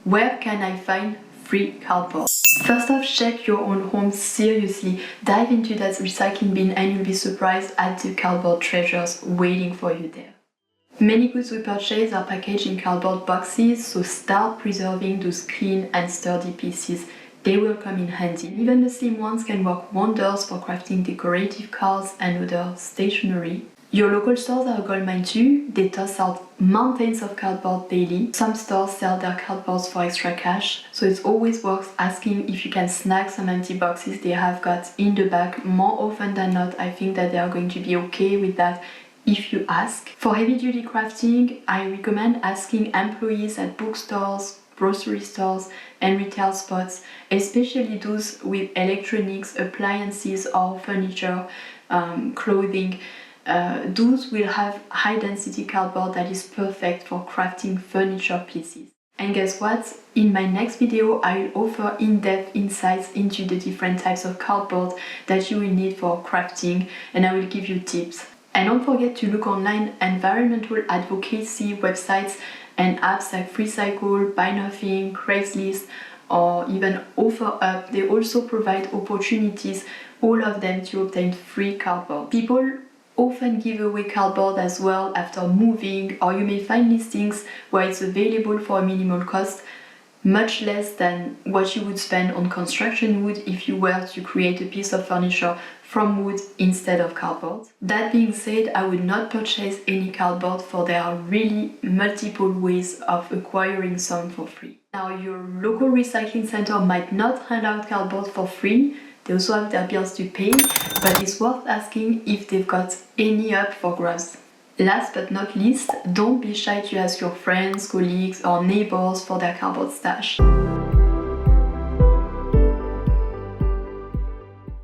Where can I find free cardboard? First off, check your own home seriously. Dive into that recycling bin and you'll be surprised at the cardboard treasures waiting for you there. Many goods we purchase are packaged in cardboard boxes, so start preserving those clean and sturdy pieces. They will come in handy. Even the slim ones can work wonders for crafting decorative cards and other stationery. Your local stores are a goldmine too. They toss out mountains of cardboard daily. Some stores sell their cardboards for extra cash, so it's always worth asking if you can snag some empty boxes they have got in the back. More often than not, I think that they are going to be okay with that if you ask. For heavy-duty crafting, I recommend asking employees at bookstores, grocery stores and retail spots, especially those with electronics, appliances or furniture, clothing. Those will have high density cardboard that is perfect for crafting furniture pieces. And guess what? In my next video, I will offer in-depth insights into the different types of cardboard that you will need for crafting, and I will give you tips. And don't forget to look online. Environmental advocacy websites and apps like FreeCycle, Buy Nothing, Craigslist, or even OfferUp, they also provide opportunities, all of them to obtain free cardboard. People often give away cardboard as well after moving, or you may find listings where it's available for a minimal cost, much less than what you would spend on construction wood if you were to create a piece of furniture from wood instead of cardboard. That being said, I would not purchase any cardboard, for there are really multiple ways of acquiring some for free. Now, your local recycling center might not hand out cardboard for free. They also have their bills to pay, but it's worth asking if they've got any up for grabs. Last but not least, don't be shy to ask your friends, colleagues or neighbors for their cardboard stash.